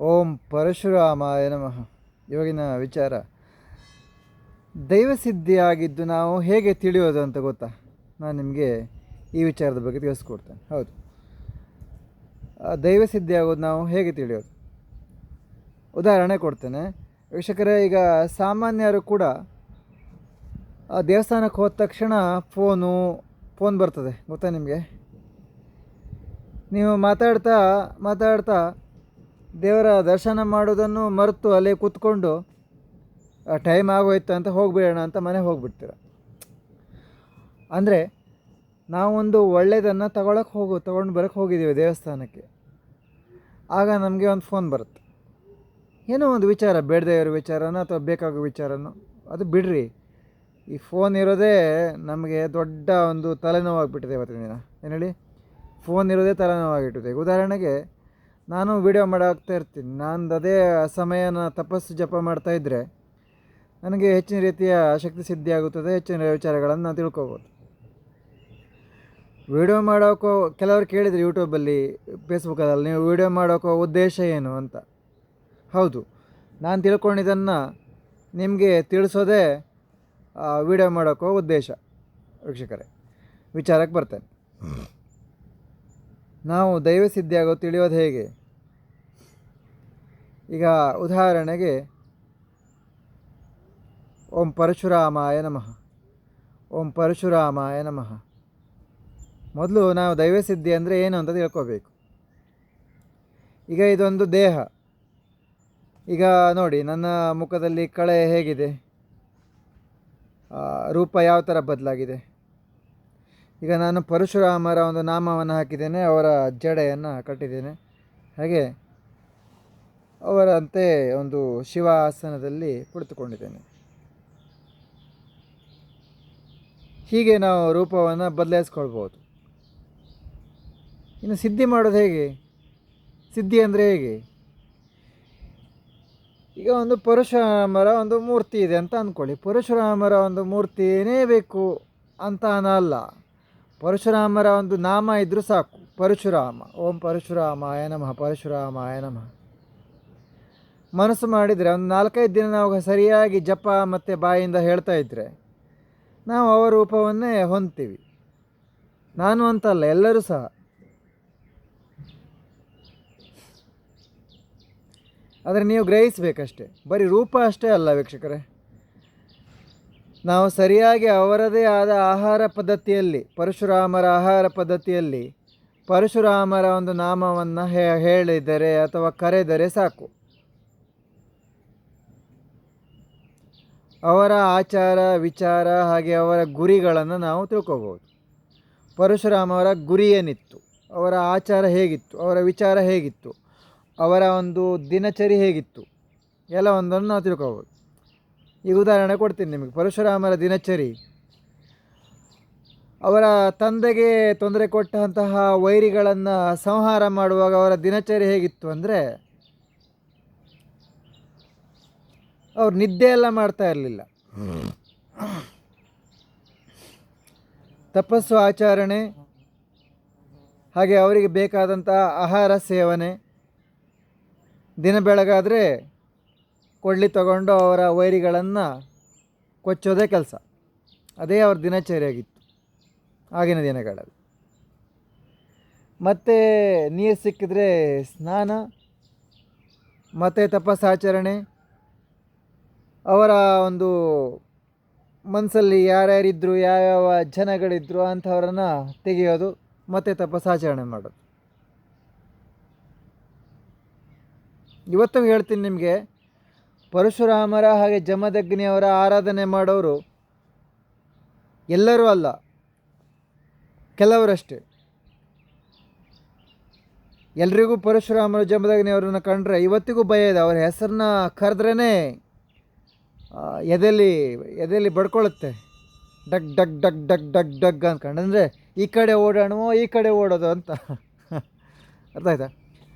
ಓಂ ಪರಶುರಾಮಾಯ ನಮಃ. ಇವಾಗಿನ ವಿಚಾರ ದೈವಸಿದ್ಧಿಯಾಗಿದ್ದು ನಾವು ಹೇಗೆ ತಿಳಿಯೋದು ಅಂತ ಗೊತ್ತಾ? ನಾನು ನಿಮಗೆ ಈ ವಿಚಾರದ ಬಗ್ಗೆ ತಿಳಿಸ್ಕೊಡ್ತೇನೆ. ಹೌದು, ದೈವಸಿದ್ಧಿ ಆಗೋದು ನಾವು ಹೇಗೆ ತಿಳಿಯೋದು, ಉದಾಹರಣೆ ಕೊಡ್ತೇನೆ ವೀಕ್ಷಕರೇ. ಈಗ ಸಾಮಾನ್ಯರು ಕೂಡ ದೇವಸ್ಥಾನಕ್ಕೆ ಹೋದ ತಕ್ಷಣ ಫೋನ್ ಬರ್ತದೆ, ಗೊತ್ತಾ ನಿಮಗೆ? ನೀವು ಮಾತಾಡ್ತಾ ದೇವರ ದರ್ಶನ ಮಾಡೋದನ್ನು ಮರೆತು ಅಲ್ಲೇ ಕೂತ್ಕೊಂಡು ಟೈಮ್ ಆಗೋಯ್ತು ಅಂತ ಹೋಗಿಬಿಡೋಣ ಅಂತ ಮನೆಗೆ ಹೋಗಿಬಿಡ್ತೀರ. ಅಂದರೆ ನಾವೊಂದು ಒಳ್ಳೆಯದನ್ನು ತೊಗೊಂಡು ಬರೋಕ್ಕೆ ಹೋಗಿದ್ದೀವಿ ದೇವಸ್ಥಾನಕ್ಕೆ. ಆಗ ನಮಗೆ ಒಂದು ಫೋನ್ ಬರುತ್ತೆ, ಏನೋ ಒಂದು ವಿಚಾರ, ಬೇಡದೇ ಇರೋ ವಿಚಾರನೋ ಅಥವಾ ಬೇಕಾಗೋ ವಿಚಾರನೋ, ಅದು ಬಿಡ್ರಿ. ಈ ಫೋನ್ ಇರೋದೇ ನಮಗೆ ದೊಡ್ಡ ಒಂದು ತಲೆನೋವಾಗಿಬಿಟ್ಟಿದೆ ಇವತ್ತಿನ ದಿನ. ಏನು ಹೇಳಿ, ಫೋನ್ ಇರೋದೇ ತಲೆನೋವಾಗಿಟ್ಟಿದೆ. ಉದಾಹರಣೆಗೆ ನಾನು ವೀಡಿಯೋ ಮಾಡೋಗ್ತಾ ಇರ್ತೀನಿ. ನಾನು ಅದೇ ಸಮಯನ ತಪಸ್ಸು ಜಪ ಮಾಡ್ತಾಯಿದ್ರೆ ನನಗೆ ಹೆಚ್ಚಿನ ರೀತಿಯ ಶಕ್ತಿ ಸಿದ್ಧಿ ಆಗುತ್ತದೆ, ಹೆಚ್ಚಿನ ವಿಚಾರಗಳನ್ನು ನಾನು ತಿಳ್ಕೊಬೋದು. ವೀಡಿಯೋ ಮಾಡೋಕ್ಕೋ ಕೆಲವರು ಕೇಳಿದರೆ ಯೂಟ್ಯೂಬಲ್ಲಿ, ಫೇಸ್ಬುಕ್ಕಲ್ಲಿ, ನೀವು ವೀಡಿಯೋ ಮಾಡೋಕ್ಕೋ ಉದ್ದೇಶ ಏನು ಅಂತ. ಹೌದು, ನಾನು ತಿಳ್ಕೊಂಡಿದ್ದನ್ನು ನಿಮಗೆ ತಿಳಿಸೋದೇ ವೀಡಿಯೋ ಮಾಡೋಕ್ಕೋ ಉದ್ದೇಶ. ವೀಕ್ಷಕರೇ, ವಿಚಾರಕ್ಕೆ ಬರ್ತೇನೆ. ನಾವು ದೈವಸಿದ್ಧಿ ಆಗೋ ತಿಳಿಯೋದು ಹೇಗೆ? ಈಗ ಉದಾಹರಣೆಗೆ ಓಂ ಪರಶುರಾಮಾಯ ನಮಃ, ಓಂ ಪರಶುರಾಮಾಯ ನಮಃ. ಮೊದಲು ನಾವು ದೈವಸಿದ್ಧಿ ಅಂದರೆ ಏನು ಅಂತ ತಿಳ್ಕೋಬೇಕು. ಈಗ ಇದೊಂದು ದೇಹ. ಈಗ ನೋಡಿ, ನನ್ನ ಮುಖದಲ್ಲಿ ಕಳೆ ಹೇಗಿದೆ, ರೂಪ ಯಾವ ಥರ ಬದಲಾಗಿದೆ. ಈಗ ನಾನು ಪರಶುರಾಮರ ಒಂದು ನಾಮವನ್ನು ಹಾಕಿದ್ದೇನೆ, ಅವರ ಜಡೆಯನ್ನು ಕಟ್ಟಿದ್ದೇನೆ. ಹಾಗೆ ಅವರಂತೆ ಒಂದು ಶಿವಾಸನದಲ್ಲಿ ಕುಳಿತುಕೊಂಡಿದ್ದೇನೆ. ಹೀಗೆ ನಾವು ರೂಪವನ್ನು ಬದಲಾಯಿಸ್ಕೊಳ್ಬೋದು. ಇನ್ನು ಸಿದ್ಧಿ ಮಾಡೋದು ಹೇಗೆ? ಸಿದ್ಧಿ ಅಂದರೆ ಹೇಗೆ? ಈಗ ಒಂದು ಪರಶುರಾಮರ ಒಂದು ಮೂರ್ತಿ ಇದೆ ಅಂತ ಅಂದ್ಕೊಳ್ಳಿ. ಪರಶುರಾಮರ ಒಂದು ಮೂರ್ತಿಯೇ ಬೇಕು ಅಂತ ಅಲ್ಲ, ಪರಶುರಾಮರ ಒಂದು ನಾಮ ಇದ್ದರೂ ಸಾಕು. ಪರಶುರಾಮ, ಓಂ ಪರಶುರಾಮಾಯ ನಮಃ, ಪರಶುರಾಮಾಯ ನಮಃ. ಮನಸ್ಸು ಮಾಡಿದರೆ ಒಂದು 4-5 ದಿನ ನಾವು ಸರಿಯಾಗಿ ಜಪ ಮತ್ತು ಬಾಯಿಂದ ಹೇಳ್ತಾ ಇದ್ದರೆ ನಾವು ಅವರ ರೂಪವನ್ನೇ ಹೊಂದ್ತೀವಿ. ನಾನು ಅಂತಲ್ಲ, ಎಲ್ಲರೂ ಸಹ. ಆದರೆ ನೀವು ಗ್ರಹಿಸಬೇಕಷ್ಟೆ, ಬರೀ ರೂಪ ಅಷ್ಟೇ ಅಲ್ಲ ವೀಕ್ಷಕರೇ. ನಾವು ಸರಿಯಾಗಿ ಅವರದೇ ಆದ ಆಹಾರ ಪದ್ಧತಿಯಲ್ಲಿ, ಪರಶುರಾಮರ ಆಹಾರ ಪದ್ಧತಿಯಲ್ಲಿ ಪರಶುರಾಮರ ಒಂದು ನಾಮವನ್ನು ಹೇಳಿದರೆ ಅಥವಾ ಕರೆದರೆ ಸಾಕು. ಅವರ ಆಚಾರ ವಿಚಾರ ಹಾಗೆ ಅವರ ಗುರಿಗಳನ್ನು ನಾವು ತಿಳ್ಕೊಬೋದು. ಪರಶುರಾಮರ ಗುರಿ ಏನಿತ್ತು, ಅವರ ಆಚಾರ ಹೇಗಿತ್ತು, ಅವರ ವಿಚಾರ ಹೇಗಿತ್ತು, ಅವರ ಒಂದು ದಿನಚರಿ ಹೇಗಿತ್ತು, ಎಲ್ಲ ಒಂದನ್ನು ನಾವು ತಿಳ್ಕೊಬೋದು. ಈಗ ಉದಾಹರಣೆ ಕೊಡ್ತೀನಿ ನಿಮಗೆ. ಪರಶುರಾಮರ ದಿನಚರಿ, ಅವರ ತಂದೆಗೆ ತೊಂದರೆ ಕೊಟ್ಟಂತಹ ವೈರಿಗಳನ್ನು ಸಂಹಾರ ಮಾಡುವಾಗ ಅವರ ದಿನಚರಿ ಹೇಗಿತ್ತು ಅಂದರೆ, ಅವ್ರು ನಿದ್ದೆ ಎಲ್ಲ ಮಾಡ್ತಾ ಇರಲಿಲ್ಲ. ತಪಸ್ಸು ಆಚರಣೆ, ಹಾಗೆ ಅವರಿಗೆ ಬೇಕಾದಂಥ ಆಹಾರ ಸೇವನೆ, ದಿನ ಬೆಳಗಾದರೆ ಕೊಡ್ಲಿ ತಗೊಂಡು ಅವರ ವೈರಿಗಳನ್ನು ಕೊಚ್ಚೋದೇ ಕೆಲಸ. ಅದೇ ಅವ್ರ ದಿನಚರಿಯಾಗಿತ್ತು ಆಗಿನ ದಿನಗಳಲ್ಲಿ. ಮತ್ತು ನೀರು ಸಿಕ್ಕಿದ್ರೆ ಸ್ನಾನ, ಮತ್ತು ತಪಸ್ಸಾಚರಣೆ, ಅವರ ಒಂದು ಮನಸ್ಸಲ್ಲಿ ಯಾರ್ಯಾರಿದ್ದರು, ಯಾವ್ಯಾವ ಜನಗಳಿದ್ದರು ಅಂಥವ್ರನ್ನು ತೆಗೆಯೋದು, ಮತ್ತು ತಪಸ್ಸಾಚರಣೆ ಮಾಡೋದು. ಇವತ್ತು ಹೇಳ್ತೀನಿ ನಿಮಗೆ, ಪರಶುರಾಮರ ಹಾಗೆ ಜಮದಗ್ನಿಯವರ ಆರಾಧನೆ ಮಾಡೋರು ಎಲ್ಲರೂ ಅಲ್ಲ, ಕೆಲವರಷ್ಟೇ. ಎಲ್ರಿಗೂ ಪರಶುರಾಮರು ಜಮದಗ್ನಿಯವರನ್ನು ಕಂಡ್ರೆ ಇವತ್ತಿಗೂ ಭಯ ಇದೆ. ಅವರ ಹೆಸರನ್ನ ಕರೆದ್ರೇ ಎದೆಯಲ್ಲಿ ಬಡ್ಕೊಳ್ಳುತ್ತೆ, ಡಗ್ ಡಗ್ ಡಗ್ ಡಗ್ ಡಗ್ ಡಗ್ ಅಂದ್ಕೊಂಡು. ಅಂದರೆ ಈ ಕಡೆ ಓಡಾಣುವೋ ಈ ಕಡೆ ಓಡೋದು ಅಂತ. ಅರ್ಥ ಆಯ್ತಾ?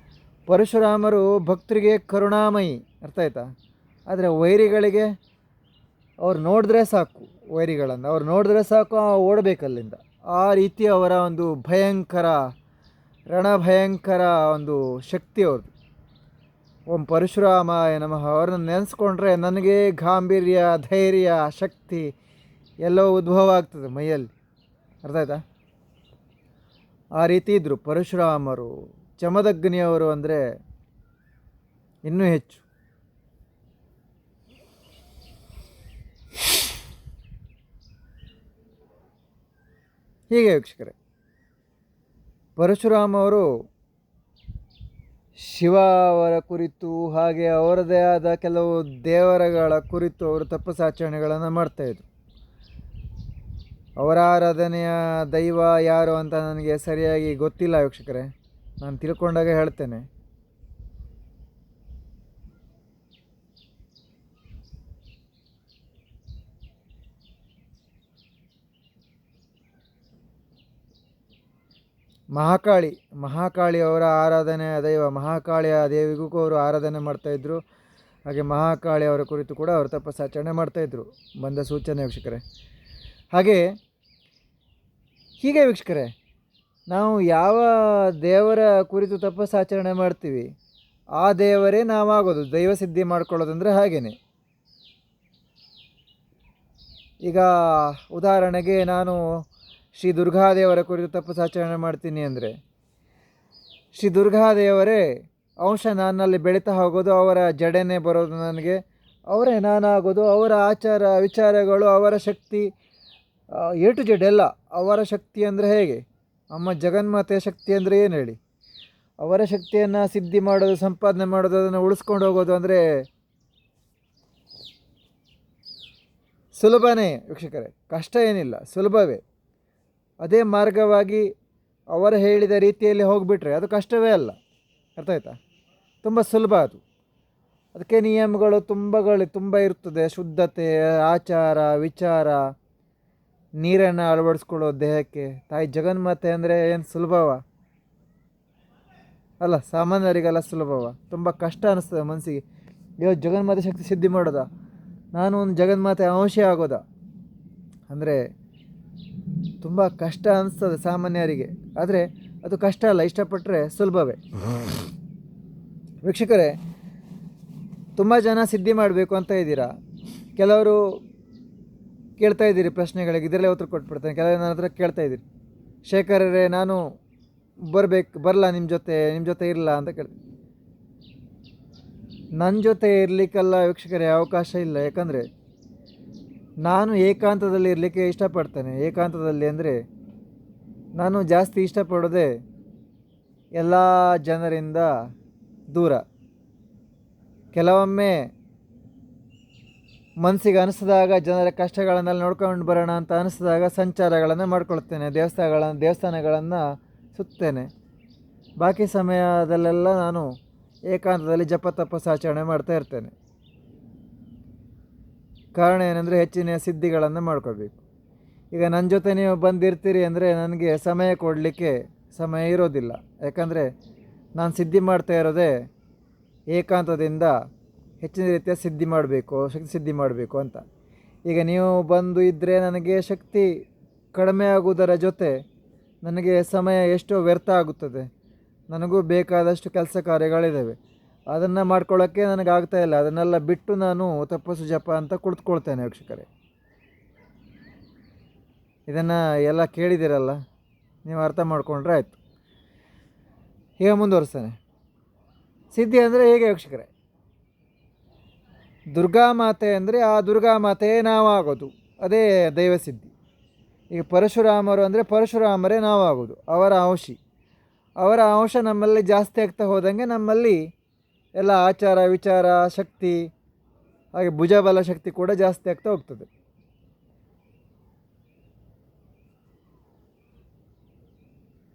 ಪರಶುರಾಮರು ಭಕ್ತರಿಗೆ ಕರುಣಾಮಯಿ, ಅರ್ಥ ಆಯ್ತಾ? ಆದರೆ ವೈರಿಗಳಿಗೆ ಅವ್ರು ನೋಡಿದ್ರೆ ಸಾಕು, ಅವ್ರು ನೋಡಿದ್ರೆ ಸಾಕು ಓಡಬೇಕಲ್ಲಿಂದ. ಆ ರೀತಿ ಅವರ ಒಂದು ಭಯಂಕರ ರಣಭಯಂಕರ ಒಂದು ಶಕ್ತಿ ಅವ್ರದ್ದು. ಓಂ ಪರಶುರಾಮಾಯ ನಮಃ ಅವ್ರನ್ನ ನೆನೆಸ್ಕೊಂಡ್ರೆ ನನಗೆ ಗಾಂಭೀರ್ಯ, ಧೈರ್ಯ, ಶಕ್ತಿ ಎಲ್ಲವೂ ಉದ್ಭವ ಆಗ್ತದೆ ಮೈಯಲ್ಲಿ. ಅರ್ಥ ಆಯ್ತಾ? ಆ ರೀತಿ ಇದ್ದರು ಪರಶುರಾಮರು. ಜಮದಗ್ನಿಯವರು ಅಂದರೆ ಇನ್ನೂ ಹೆಚ್ಚು. ಹೀಗೆ ವೀಕ್ಷಕರೇ, ಪರಶುರಾಮ ಅವರು ಶಿವ ಅವರ ಕುರಿತು, ಹಾಗೆ ಅವರದೇ ಆದ ಕೆಲವು ದೇವರುಗಳ ಕುರಿತು ಅವರು ತಪಸ್ಸಾಚರಣೆಗಳನ್ನು ಮಾಡ್ತಾಯಿದ್ರು. ಅವರ ಆರಾಧನೆಯ ದೈವ ಯಾರು ಅಂತ ನನಗೆ ಸರಿಯಾಗಿ ಗೊತ್ತಿಲ್ಲ ವೀಕ್ಷಕರೇ, ನಾನು ತಿಳ್ಕೊಂಡಾಗ ಹೇಳ್ತೇನೆ. ಮಹಾಕಾಳಿ ಅವರ ಆರಾಧನೆಯ ದೈವ, ಮಹಾಕಾಳಿಯ ದೇವಿಗೂ ಅವರು ಆರಾಧನೆ ಮಾಡ್ತಾಯಿದ್ರು. ಹಾಗೆ ಮಹಾಕಾಳಿ ಅವರ ಕುರಿತು ಕೂಡ ಅವರು ತಪಸ್ಸಾಚರಣೆ ಮಾಡ್ತಾಯಿದ್ರು, ಬಂದ ಸೂಚನೆ ವೀಕ್ಷಕರೇ. ಹೀಗೆ ವೀಕ್ಷಕರೇ, ನಾವು ಯಾವ ದೇವರ ಕುರಿತು ತಪಸ್ಸಾಚರಣೆ ಮಾಡ್ತೀವಿ ಆ ದೇವರೇ ನಾವಾಗೋದು. ದೈವ ಸಿದ್ಧಿ ಮಾಡ್ಕೊಳ್ಳೋದಂದರೆ ಹಾಗೇನೆ. ಈಗ ಉದಾಹರಣೆಗೆ ನಾನು ಶ್ರೀ ದುರ್ಗಾದೇವರ ಕುರಿತು ತಪಸ್ಸಾಚರಣೆ ಮಾಡ್ತೀನಿ ಅಂದರೆ, ಶ್ರೀ ದುರ್ಗಾದೇವರೇ ಅಂಶ ನನ್ನಲ್ಲಿ ಬೆಳೀತಾ ಹೋಗೋದು, ಅವರ ಜಡೆನೇ ಬರೋದು ನನಗೆ, ಅವರೇ ನಾನಾಗೋದು, ಅವರ ಆಚಾರ ವಿಚಾರಗಳು, ಅವರ ಶಕ್ತಿ ಎ ಟು ಜೆಡ್ ಎಲ್ಲ ಅವರ ಶಕ್ತಿ ಅಂದರೆ ಹೇಗೆ? ಅಮ್ಮ ಜಗನ್ಮಾತೆಯ ಶಕ್ತಿ ಅಂದರೆ ಏನು ಹೇಳಿ? ಅವರ ಶಕ್ತಿಯನ್ನು ಸಿದ್ಧಿ ಮಾಡೋದು, ಸಂಪಾದನೆ ಮಾಡೋದು, ಅದನ್ನು ಉಳಿಸ್ಕೊಂಡು ಹೋಗೋದು ಅಂದರೆ ಸುಲಭನೇ ವೀಕ್ಷಕರೇ, ಕಷ್ಟ ಏನಿಲ್ಲ, ಸುಲಭವೇ. ಅದೇ ಮಾರ್ಗವಾಗಿ ಅವರು ಹೇಳಿದ ರೀತಿಯಲ್ಲಿ ಹೋಗಿಬಿಟ್ರೆ ಅದು ಕಷ್ಟವೇ ಅಲ್ಲ. ಅರ್ಥ ಆಯ್ತಾ? ತುಂಬ ಸುಲಭ ಅದು. ಅದಕ್ಕೆ ನಿಯಮಗಳು ತುಂಬ ಇರ್ತದೆ. ಶುದ್ಧತೆ, ಆಚಾರ ವಿಚಾರ, ನೀರನ್ನು ಅಳವಡಿಸ್ಕೊಳ್ಳೋ ದೇಹಕ್ಕೆ. ತಾಯಿ ಜಗನ್ಮಾತೆ ಅಂದರೆ ಏನು ಸುಲಭವ ಅಲ್ಲ, ಸಾಮಾನ್ಯರಿಗೆಲ್ಲ ಸುಲಭವ. ತುಂಬ ಕಷ್ಟ ಅನ್ನಿಸ್ತದೆ ಮನಸ್ಸಿಗೆ. ಇವತ್ತು ಜಗನ್ಮಾತೆ ಶಕ್ತಿ ಸಿದ್ಧಿ ಮಾಡೋದ, ನಾನು ಒಂದು ಜಗನ್ಮಾತೆ ಅಂಶ ಆಗೋದ ಅಂದರೆ ತುಂಬ ಕಷ್ಟ ಅನ್ನಿಸ್ತದೆ ಸಾಮಾನ್ಯರಿಗೆ. ಆದರೆ ಅದು ಕಷ್ಟ ಅಲ್ಲ, ಇಷ್ಟಪಟ್ಟರೆ ಸುಲಭವೇ. ವೀಕ್ಷಕರೇ, ತುಂಬ ಜನ ಸಿದ್ಧಿ ಮಾಡಬೇಕು ಅಂತ ಇದ್ದೀರಾ. ಕೆಲವರು ಕೇಳ್ತಾ ಇದ್ದೀರಿ ಪ್ರಶ್ನೆಗಳಿಗೆ, ಇದರಲ್ಲೇ ಉತ್ತರ ಕೊಟ್ಬಿಡ್ತೇನೆ. ಕೆಲವರು ನನ್ನ ಹತ್ರ ಕೇಳ್ತಾ ಇದ್ದೀರಿ, ಶೇಖರರೇ ನಾನು ಬರಲ್ಲ ನಿಮ್ಮ ಜೊತೆ ಇರಲ್ಲ ಅಂತ ಕೇಳ್ತೀನಿ. ನನ್ನ ಜೊತೆ ಇರಲಿಕ್ಕೆಲ್ಲ ವೀಕ್ಷಕರೇ ಅವಕಾಶ ಇಲ್ಲ. ಯಾಕಂದರೆ ನಾನು ಏಕಾಂತದಲ್ಲಿ ಇರಲಿಕ್ಕೆ ಇಷ್ಟಪಡ್ತೇನೆ. ಏಕಾಂತದಲ್ಲಿ ಅಂದರೆ ನಾನು ಜಾಸ್ತಿ ಇಷ್ಟಪಡೋದೇ ಎಲ್ಲ ಜನರಿಂದ ದೂರ. ಕೆಲವೊಮ್ಮೆ ಮನಸ್ಸಿಗೆ ಅನಿಸಿದಾಗ, ಜನರ ಕಷ್ಟಗಳನ್ನೆಲ್ಲ ನೋಡ್ಕೊಂಡು ಬರೋಣ ಅಂತ ಅನಿಸಿದಾಗ ಸಂಚಾರಗಳನ್ನು ಮಾಡ್ಕೊಳ್ತೇನೆ, ದೇವಸ್ಥಾನಗಳನ್ನು ಸುತ್ತೇನೆ. ಬಾಕಿ ಸಮಯದಲ್ಲೆಲ್ಲ ನಾನು ಏಕಾಂತದಲ್ಲಿ ಜಪ ತಪಸ್ಸಾಚರಣೆ ಮಾಡ್ತಾ ಇರ್ತೇನೆ. ಕಾರಣ ಏನಂದರೆ ಹೆಚ್ಚಿನ ಸಿದ್ಧಿಗಳನ್ನು ಮಾಡ್ಕೋಬೇಕು. ಈಗ ನನ್ನ ಜೊತೆ ನೀವು ಬಂದಿರ್ತೀರಿ ಅಂದರೆ ನನಗೆ ಸಮಯ ಕೊಡಲಿಕ್ಕೆ ಸಮಯ ಇರೋದಿಲ್ಲ. ಯಾಕಂದರೆ ನಾನು ಸಿದ್ಧಿ ಮಾಡ್ತಾ ಇರೋದೇ ಏಕಾಂತದಿಂದ ಹೆಚ್ಚಿನ ರೀತಿಯ ಶಕ್ತಿ ಸಿದ್ಧಿ ಮಾಡಬೇಕು ಅಂತ. ಈಗ ನೀವು ಬಂದು ಇದ್ದರೆ ನನಗೆ ಶಕ್ತಿ ಕಡಿಮೆ ಆಗುವುದರ ಜೊತೆ ನನಗೆ ಸಮಯ ಎಷ್ಟೋ ವ್ಯರ್ಥ ಆಗುತ್ತದೆ. ನನಗೂ ಬೇಕಾದಷ್ಟು ಕೆಲಸ ಕಾರ್ಯಗಳಿದ್ದಾವೆ, ಅದನ್ನು ಮಾಡ್ಕೊಳ್ಳೋಕ್ಕೆ ನನಗಾಗ್ತಾಯಿಲ್ಲ. ಅದನ್ನೆಲ್ಲ ಬಿಟ್ಟು ನಾನು ತಪಸ್ಸು ಜಪ ಅಂತ ಕುಳಿತುಕೊಳ್ತೇನೆ ವೀಕ್ಷಕರೇ. ಇದನ್ನು ಎಲ್ಲ ಕೇಳಿದ್ದೀರಲ್ಲ, ನೀವು ಅರ್ಥ ಮಾಡ್ಕೊಂಡ್ರೆ ಆಯಿತು. ಈಗ ಮುಂದುವರಿಸ್ತೇನೆ. ಸಿದ್ಧಿ ಅಂದರೆ ಹೇಗೆ ವೀಕ್ಷಕರೇ? ದುರ್ಗಾಮಾತೆ ಅಂದರೆ ಆ ದುರ್ಗಾಮಾತೆಯೇ ನಾವಾಗೋದು, ಅದೇ ದೈವಸಿದ್ಧಿ. ಈಗ ಪರಶುರಾಮರು ಅಂದರೆ ಪರಶುರಾಮರೇ ನಾವಾಗೋದು, ಅವರ ಅಂಶ ನಮ್ಮಲ್ಲಿ ಜಾಸ್ತಿ ಆಗ್ತಾ ಹೋದಂಗೆ ನಮ್ಮಲ್ಲಿ ಎಲ್ಲ ಆಚಾರ ವಿಚಾರ ಶಕ್ತಿ, ಹಾಗೆ ಭುಜಬಲ ಶಕ್ತಿ ಕೂಡ ಜಾಸ್ತಿ ಆಗ್ತಾ ಹೋಗ್ತದೆ.